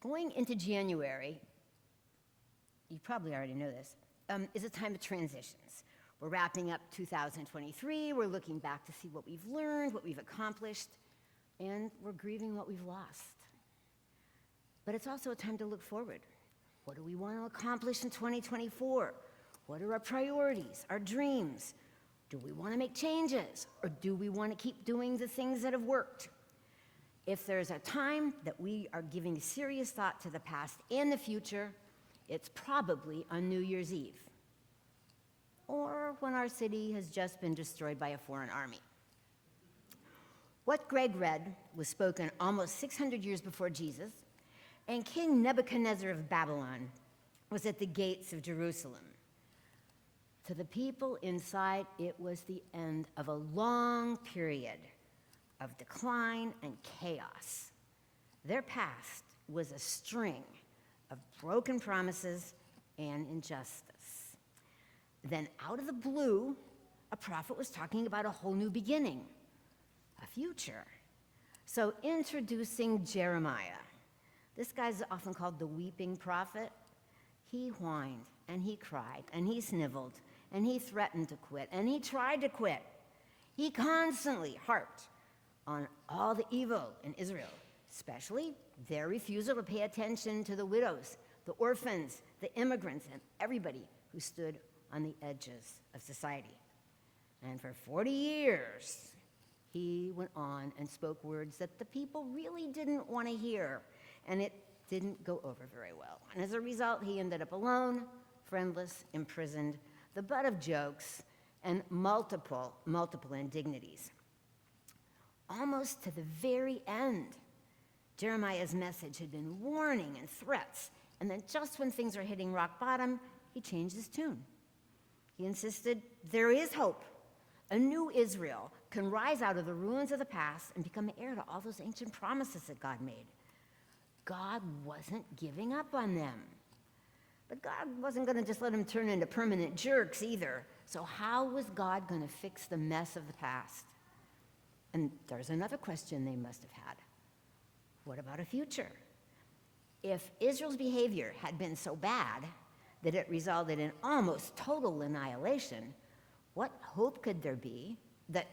Going into January, you probably already know this, is a time of transitions. We're wrapping up 2023, we're looking back to see what we've learned, what we've accomplished, and we're grieving what we've lost. But it's also a time to look forward. What do we want to accomplish in 2024? What are our priorities, our dreams? Do we want to make changes, or do we want to keep doing the things that have worked? If there's a time that we are giving serious thought to the past and the future, it's probably on New Year's Eve, or when our city has just been destroyed by a foreign army. What Greg read was spoken almost 600 years before Jesus, and King Nebuchadnezzar of Babylon was at the gates of Jerusalem. To the people inside, it was the end of a long period of decline and chaos. Their past was a string of broken promises and injustice. Then out of the blue, a prophet was talking about a whole new beginning, a future. So introducing Jeremiah. This guy's often called the weeping prophet. He whined, and he cried, and he sniveled, and he threatened to quit, and he tried to quit. He constantly harped on all the evil in Israel, especially their refusal to pay attention to the widows, the orphans, the immigrants, and everybody who stood on the edges of society. And for 40 years, he went on and spoke words that the people really didn't want to hear, and it didn't go over very well. And as a result, he ended up alone, friendless, imprisoned, the butt of jokes, and multiple indignities. Almost to the very end, Jeremiah's message had been warning and threats, and then just when things are hitting rock bottom, he changed his tune. He insisted there is hope. A new Israel can rise out of the ruins of the past and become heir to all those ancient promises that God made. God wasn't giving up on them. But God wasn't going to just let them turn into permanent jerks either. So how was God going to fix the mess of the past? And there's another question they must have had. What about a future? If Israel's behavior had been so bad that it resulted in almost total annihilation, what hope could there be that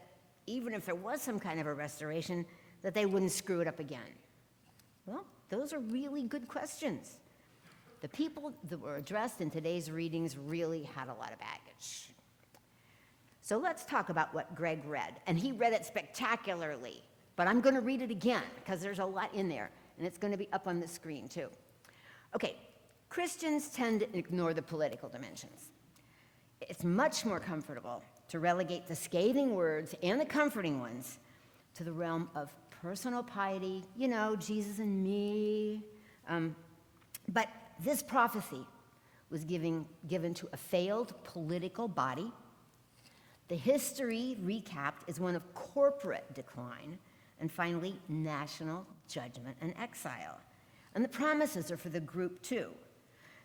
even if there was some kind of a restoration, that they wouldn't screw it up again? Well, those are really good questions. The people that were addressed in today's readings really had a lot of baggage. So let's talk about what Greg read. And he read it spectacularly, but I'm going to read it again because there's a lot in there, and it's going to be up on the screen too. Okay, Christians tend to ignore the political dimensions. It's much more comfortable to relegate the scathing words and the comforting ones to the realm of personal piety, Jesus and me. But this prophecy was given to a failed political body. The history recapped is one of corporate decline, and finally, national judgment and exile. And the promises are for the group too.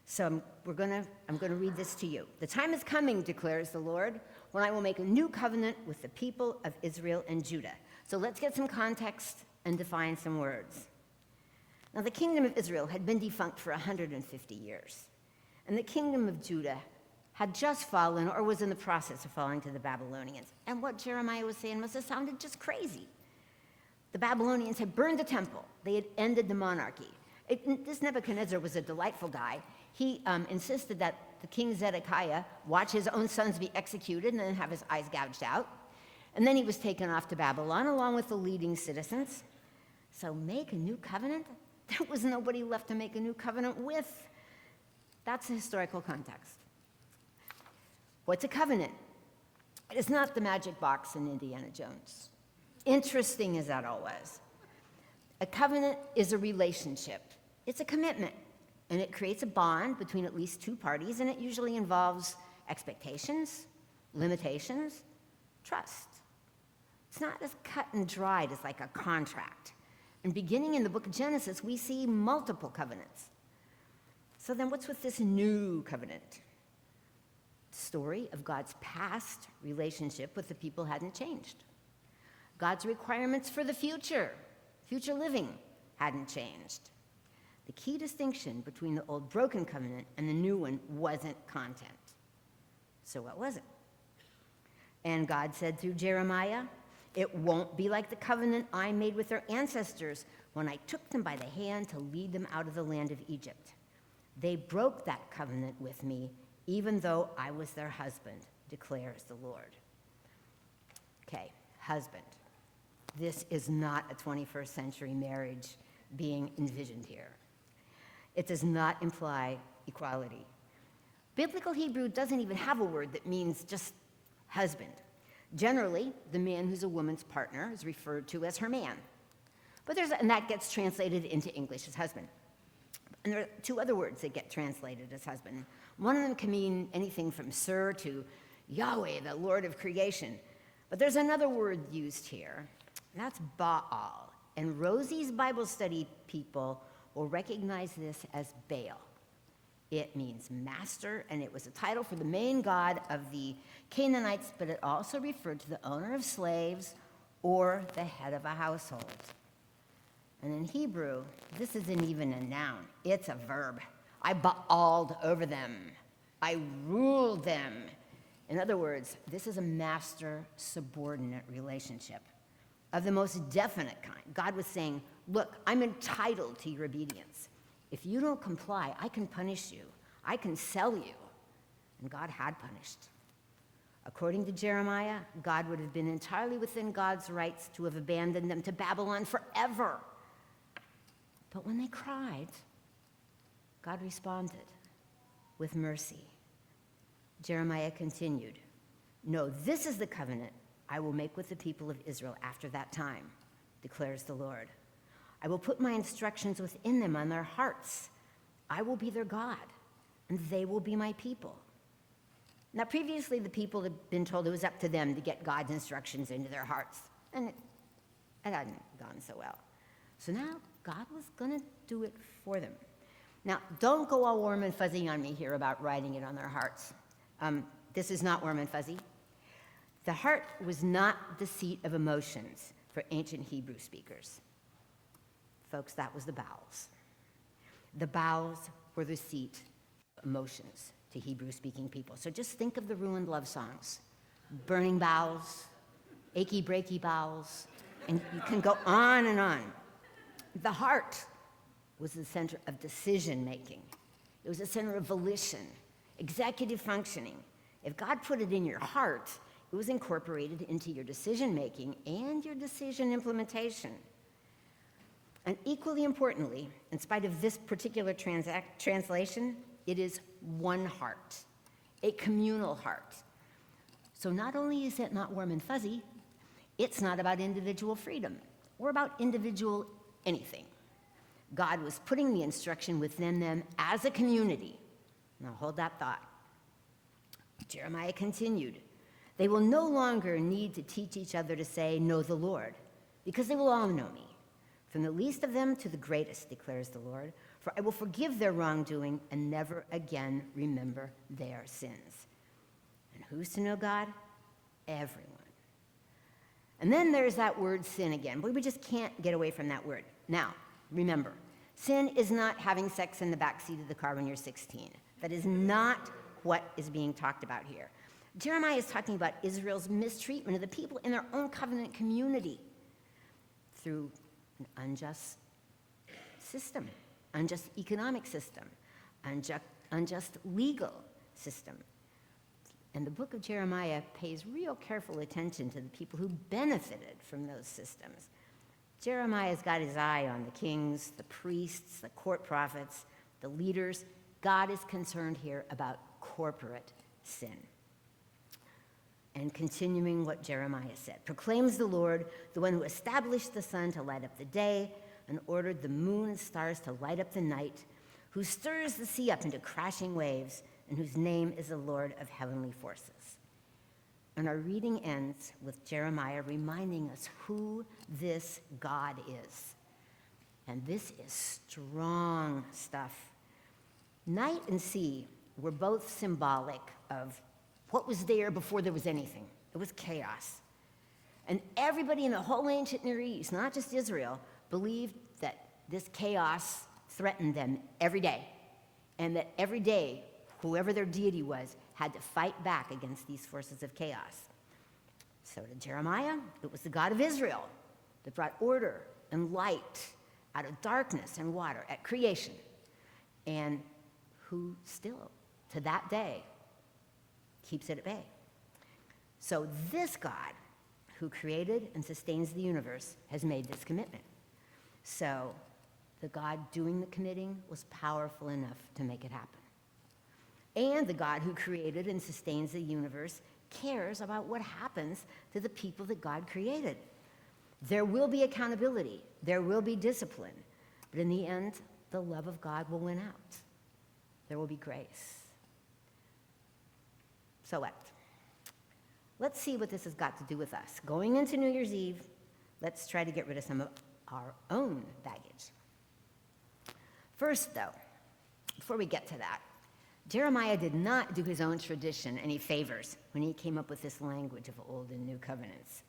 So I'm going to read this to you. The time is coming, declares the Lord, when I will make a new covenant with the people of Israel and Judah. So let's get some context and define some words. Now, the kingdom of Israel had been defunct for 150 years, and the kingdom of Judah had just fallen or was in the process of falling to the Babylonians. And what Jeremiah was saying must have sounded just crazy. The Babylonians had burned the temple. They had ended the monarchy. This Nebuchadnezzar was a delightful guy. He insisted that the king Zedekiah watch his own sons be executed and then have his eyes gouged out. And then he was taken off to Babylon along with the leading citizens. So make a new covenant? There was nobody left to make a new covenant with. That's the historical context. What's a covenant? It is not the magic box in Indiana Jones. Interesting as that all was. A covenant is a relationship. It's a commitment, and it creates a bond between at least two parties, and it usually involves expectations, limitations, trust. It's not as cut and dried as like a contract. And beginning in the book of Genesis, we see multiple covenants. So then what's with this new covenant? The story of God's past relationship with the people hadn't changed. God's requirements for the future living, hadn't changed. The key distinction between the old broken covenant and the new one wasn't content. So what was it? And God said through Jeremiah, "It won't be like the covenant I made with their ancestors when I took them by the hand to lead them out of the land of Egypt. They broke that covenant with me, even though I was their husband, declares the Lord." Okay, husband. This is not a 21st century marriage being envisioned here. It does not imply equality. Biblical Hebrew doesn't even have a word that means just husband. Generally, the man who's a woman's partner is referred to as her man. And that gets translated into English as husband. And there are two other words that get translated as husband. One of them can mean anything from sir to Yahweh, the Lord of creation. But there's another word used here, and that's Baal. And Rosie's Bible study people will recognize this as Baal. It means master, and it was a title for the main god of the Canaanites, but it also referred to the owner of slaves or the head of a household. And in Hebrew, this isn't even a noun, it's a verb. I Baaled over them. I ruled them. In other words, this is a master-subordinate relationship of the most definite kind. God was saying, look, I'm entitled to your obedience. If you don't comply, I can punish you. I can sell you. And God had punished. According to Jeremiah, God would have been entirely within God's rights to have abandoned them to Babylon forever. But when they cried, God responded with mercy. Jeremiah continued, "No, this is the covenant I will make with the people of Israel after that time, declares the Lord. I will put my instructions within them on their hearts. I will be their God, and they will be my people." Now, previously, the people had been told it was up to them to get God's instructions into their hearts, and it hadn't gone so well. So now, God was going to do it for them. Now, don't go all warm and fuzzy on me here about writing it on their hearts. This is not warm and fuzzy. The heart was not the seat of emotions for ancient Hebrew speakers. Folks, that was the bowels. The bowels were the seat of emotions to Hebrew-speaking people. So just think of the ruined love songs. Burning bowels, achy, breaky bowels, and you can go on and on. The heart was the center of decision-making. It was the center of volition, executive functioning. If God put it in your heart, it was incorporated into your decision-making and your decision implementation. And equally importantly, in spite of this particular translation, it is one heart, a communal heart. So not only is it not warm and fuzzy, it's not about individual freedom or about individual anything. God was putting the instruction within them as a community. Now hold that thought. Jeremiah continued, "They will no longer need to teach each other to say, 'Know the Lord,' because they will all know me. From the least of them to the greatest, declares the Lord, for I will forgive their wrongdoing and never again remember their sins." And who's to know God? Everyone. And then there's that word sin again, but we just can't get away from that word. Now, remember, sin is not having sex in the backseat of the car when you're 16. That is not what is being talked about here. Jeremiah is talking about Israel's mistreatment of the people in their own covenant community through an unjust system, unjust economic system, unjust legal system. And the book of Jeremiah pays real careful attention to the people who benefited from those systems. Jeremiah's got his eye on the kings, the priests, the court prophets, the leaders. God is concerned here about corporate sin. And continuing what Jeremiah said, "Proclaims the Lord, the one who established the sun to light up the day and ordered the moon and stars to light up the night, who stirs the sea up into crashing waves, and whose name is the Lord of heavenly forces." And our reading ends with Jeremiah reminding us who this God is. And this is strong stuff. Night and sea were both symbolic of what was there before there was anything. It was chaos. And everybody in the whole ancient Near East, not just Israel, believed that this chaos threatened them every day, and that every day, whoever their deity was, had to fight back against these forces of chaos. So to Jeremiah, it was the God of Israel that brought order and light out of darkness and water at creation, and who still, to that day, keeps it at bay. So this God, who created and sustains the universe, has made this commitment. So the God doing the committing was powerful enough to make it happen. And the God who created and sustains the universe cares about what happens to the people that God created. There will be accountability, there will be discipline, but in the end, the love of God will win out. There will be grace. So what? Let's see what this has got to do with us. Going into New Year's Eve, let's try to get rid of some of our own baggage. First, though, before we get to that, Jeremiah did not do his own tradition any favors when he came up with this language of Old and New Covenants.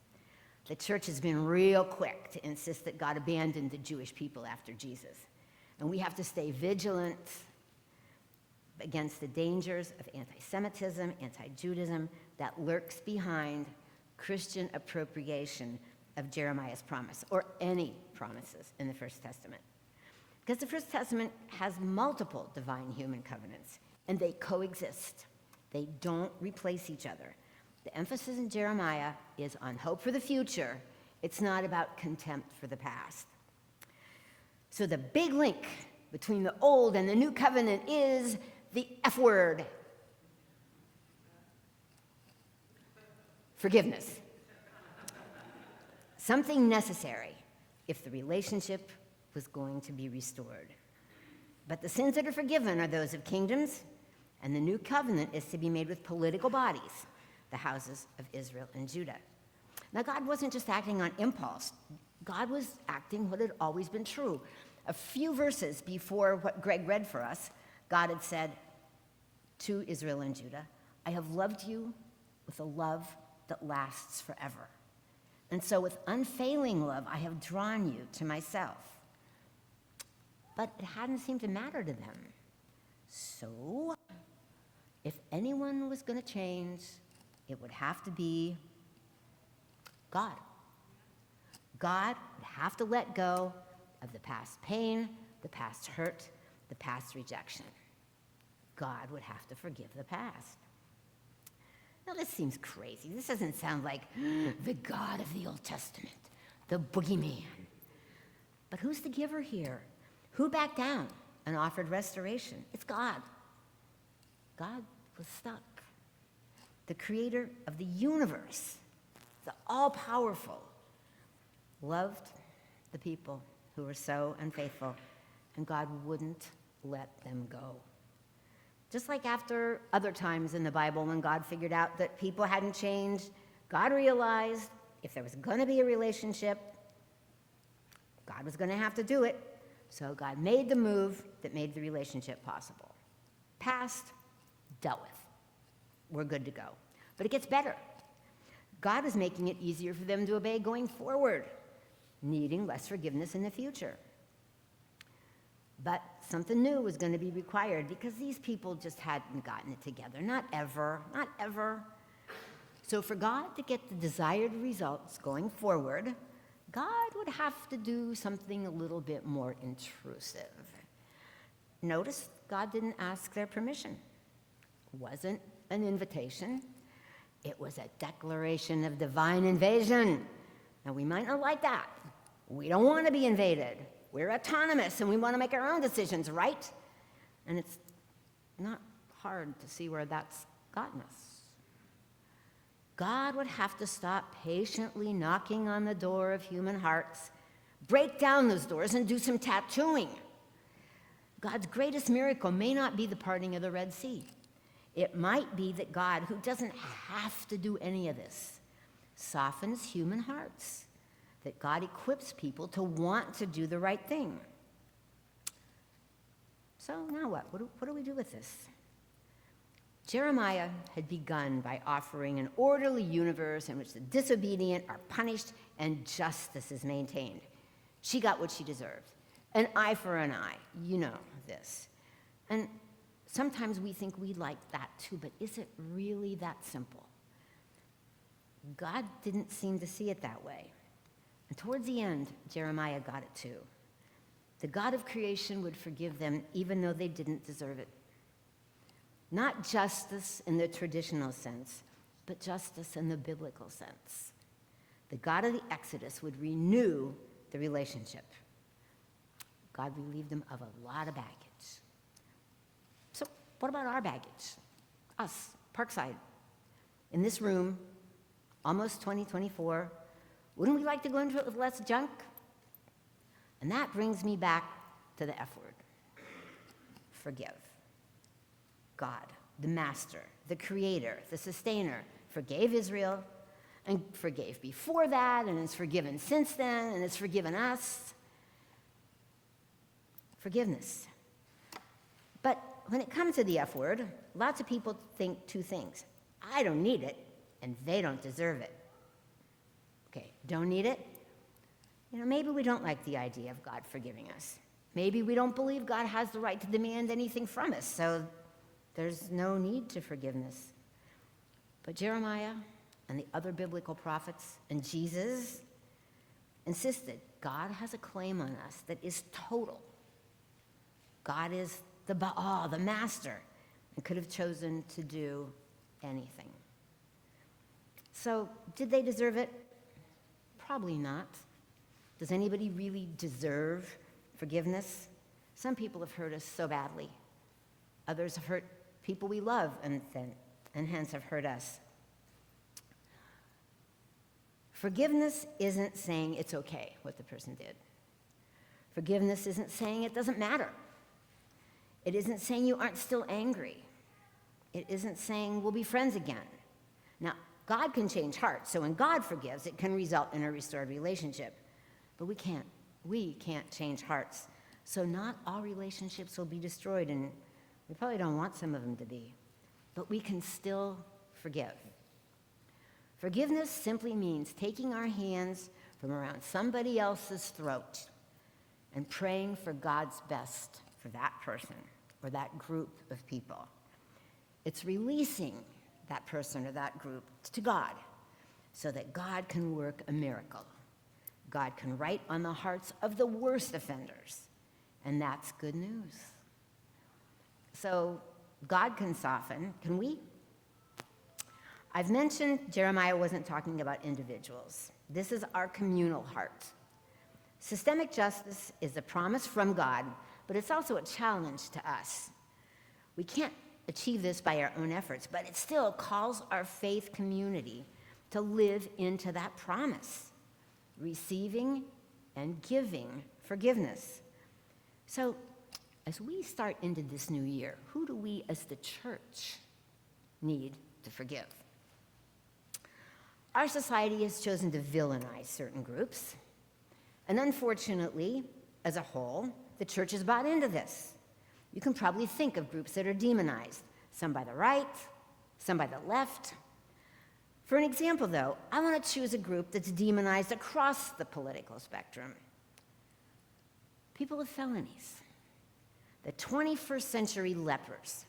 The church has been real quick to insist that God abandoned the Jewish people after Jesus. And we have to stay vigilant against the dangers of anti-Semitism, anti-Judaism that lurks behind Christian appropriation of Jeremiah's promise, or any promises in the First Testament. Because the First Testament has multiple divine human covenants, and they coexist. They don't replace each other. The emphasis in Jeremiah is on hope for the future. It's not about contempt for the past. So the big link between the Old and the New Covenant is the F word. Forgiveness. Something necessary if the relationship was going to be restored. But the sins that are forgiven are those of kingdoms, and the new covenant is to be made with political bodies, the houses of Israel and Judah. Now, God wasn't just acting on impulse. God was acting what had always been true. A few verses before what Greg read for us, God had said to Israel and Judah, I have loved you with a love that lasts forever. And so with unfailing love, I have drawn you to myself. But it hadn't seemed to matter to them. So if anyone was going to change, it would have to be God. God would have to let go of the past pain, the past hurt, the past rejection. God would have to forgive the past. Now, this seems crazy. This doesn't sound like the God of the Old Testament, the boogeyman. But who's the giver here? Who backed down and offered restoration? It's God. God was stuck. The creator of the universe, the all-powerful, loved the people who were so unfaithful, and God wouldn't let them go. Just like after other times in the Bible when God figured out that people hadn't changed, God realized if there was going to be a relationship, God was going to have to do it. So God made the move that made the relationship possible. Past, dealt with. We're good to go. But it gets better. God is making it easier for them to obey going forward, needing less forgiveness in the future. But something new was going to be required because these people just hadn't gotten it together. Not ever, not ever. So for God to get the desired results going forward, God would have to do something a little bit more intrusive. Notice God didn't ask their permission. It wasn't an invitation. It was a declaration of divine invasion. Now, we might not like that. We don't want to be invaded. We're autonomous, and we want to make our own decisions, right? And it's not hard to see where that's gotten us. God would have to stop patiently knocking on the door of human hearts, break down those doors, and do some tattooing. God's greatest miracle may not be the parting of the Red Sea. It might be that God, who doesn't have to do any of this, softens human hearts, that God equips people to want to do the right thing. So now what? What do we do with this? Jeremiah had begun by offering an orderly universe in which the disobedient are punished and justice is maintained. She got what she deserved. An eye for an eye, you know this. And sometimes we think we like that too, but is it really that simple? God didn't seem to see it that way. And towards the end, Jeremiah got it too. The God of creation would forgive them even though they didn't deserve it. Not justice in the traditional sense, but justice in the biblical sense. The God of the Exodus would renew the relationship. God relieved them of a lot of baggage. So what about our baggage? Us, Parkside. In this room, almost 2024, wouldn't we like to go into it with less junk? And that brings me back to the F word. Forgive. God, the master, the creator, the sustainer, forgave Israel and forgave before that and has forgiven since then and has forgiven us. Forgiveness. But when it comes to the F word, lots of people think two things. I don't need it, and they don't deserve it. Okay, don't need it? Maybe we don't like the idea of God forgiving us. Maybe we don't believe God has the right to demand anything from us, so there's no need to forgiveness. But Jeremiah and the other biblical prophets and Jesus insisted God has a claim on us that is total. God is the Baal, the master, and could have chosen to do anything. So, did they deserve it? Probably not. Does anybody really deserve forgiveness? Some people have hurt us so badly. Others have hurt people we love and hence have hurt us. Forgiveness isn't saying it's okay what the person did. Forgiveness isn't saying it doesn't matter. It isn't saying you aren't still angry. It isn't saying we'll be friends again. Now, God can change hearts, so when God forgives, it can result in a restored relationship. But we can't change hearts. So not all relationships will be destroyed, and we probably don't want some of them to be. But we can still forgive. Forgiveness simply means taking our hands from around somebody else's throat and praying for God's best for that person or that group of people. It's releasing that person or that group to God so that God can work a miracle. God can write on the hearts of the worst offenders, and that's good news. So God can soften. Can we? I've mentioned Jeremiah wasn't talking about individuals. This is our communal heart. Systemic justice is a promise from God, but it's also a challenge to us. We can't achieve this by our own efforts, but it still calls our faith community to live into that promise, receiving and giving forgiveness. So, as we start into this new year, who do we as the church need to forgive? Our society has chosen to villainize certain groups, and unfortunately, as a whole, the church has bought into this. You can probably think of groups that are demonized, some by the right, some by the left. For an example, though, I want to choose a group that's demonized across the political spectrum. People with felonies. The 21st century lepers,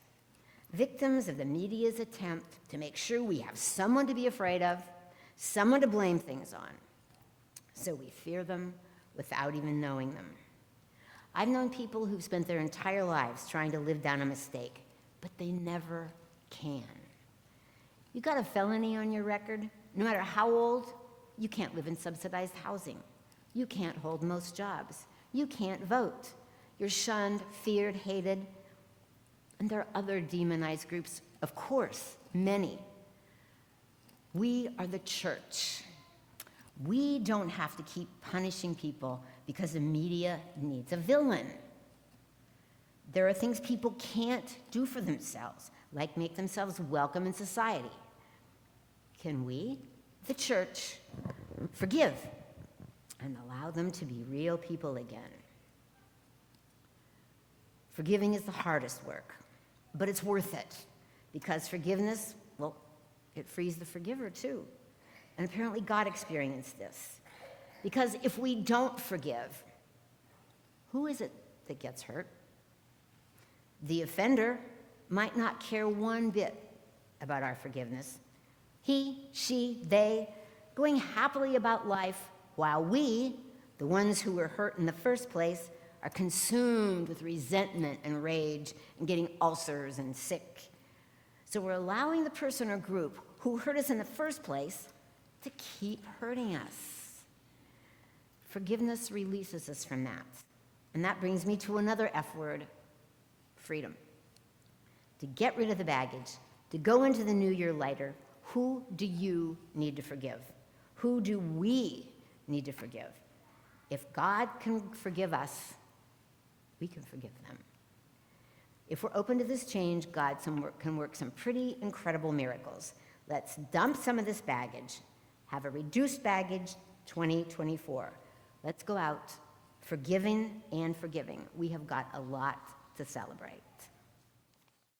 victims of the media's attempt to make sure we have someone to be afraid of, someone to blame things on. So we fear them without even knowing them. I've known people who've spent their entire lives trying to live down a mistake, but they never can. You got a felony on your record, no matter how old, you can't live in subsidized housing. You can't hold most jobs. You can't vote. You're shunned, feared, hated. And there are other demonized groups, of course, many. We are the church. We don't have to keep punishing people because the media needs a villain. There are things people can't do for themselves, like make themselves welcome in society. Can we, the church, forgive and allow them to be real people again? Forgiving is the hardest work, but it's worth it because forgiveness, well, it frees the forgiver too. And apparently God experienced this. Because if we don't forgive, Who is it that gets hurt? The offender might not care one bit about our forgiveness. He, she, they, going happily about life, while we, the ones who were hurt in the first place, are consumed with resentment and rage and getting ulcers and sick. So we're allowing the person or group who hurt us in the first place to keep hurting us. Forgiveness releases us from that. And that brings me to another F word, freedom. To get rid of the baggage, to go into the new year lighter, who do you need to forgive? Who do we need to forgive? If God can forgive us, we can forgive them. If we're open to this change, God can work some pretty incredible miracles. Let's dump some of this baggage, have a reduced baggage 2024. Let's go out forgiving and forgiving. We have got a lot to celebrate.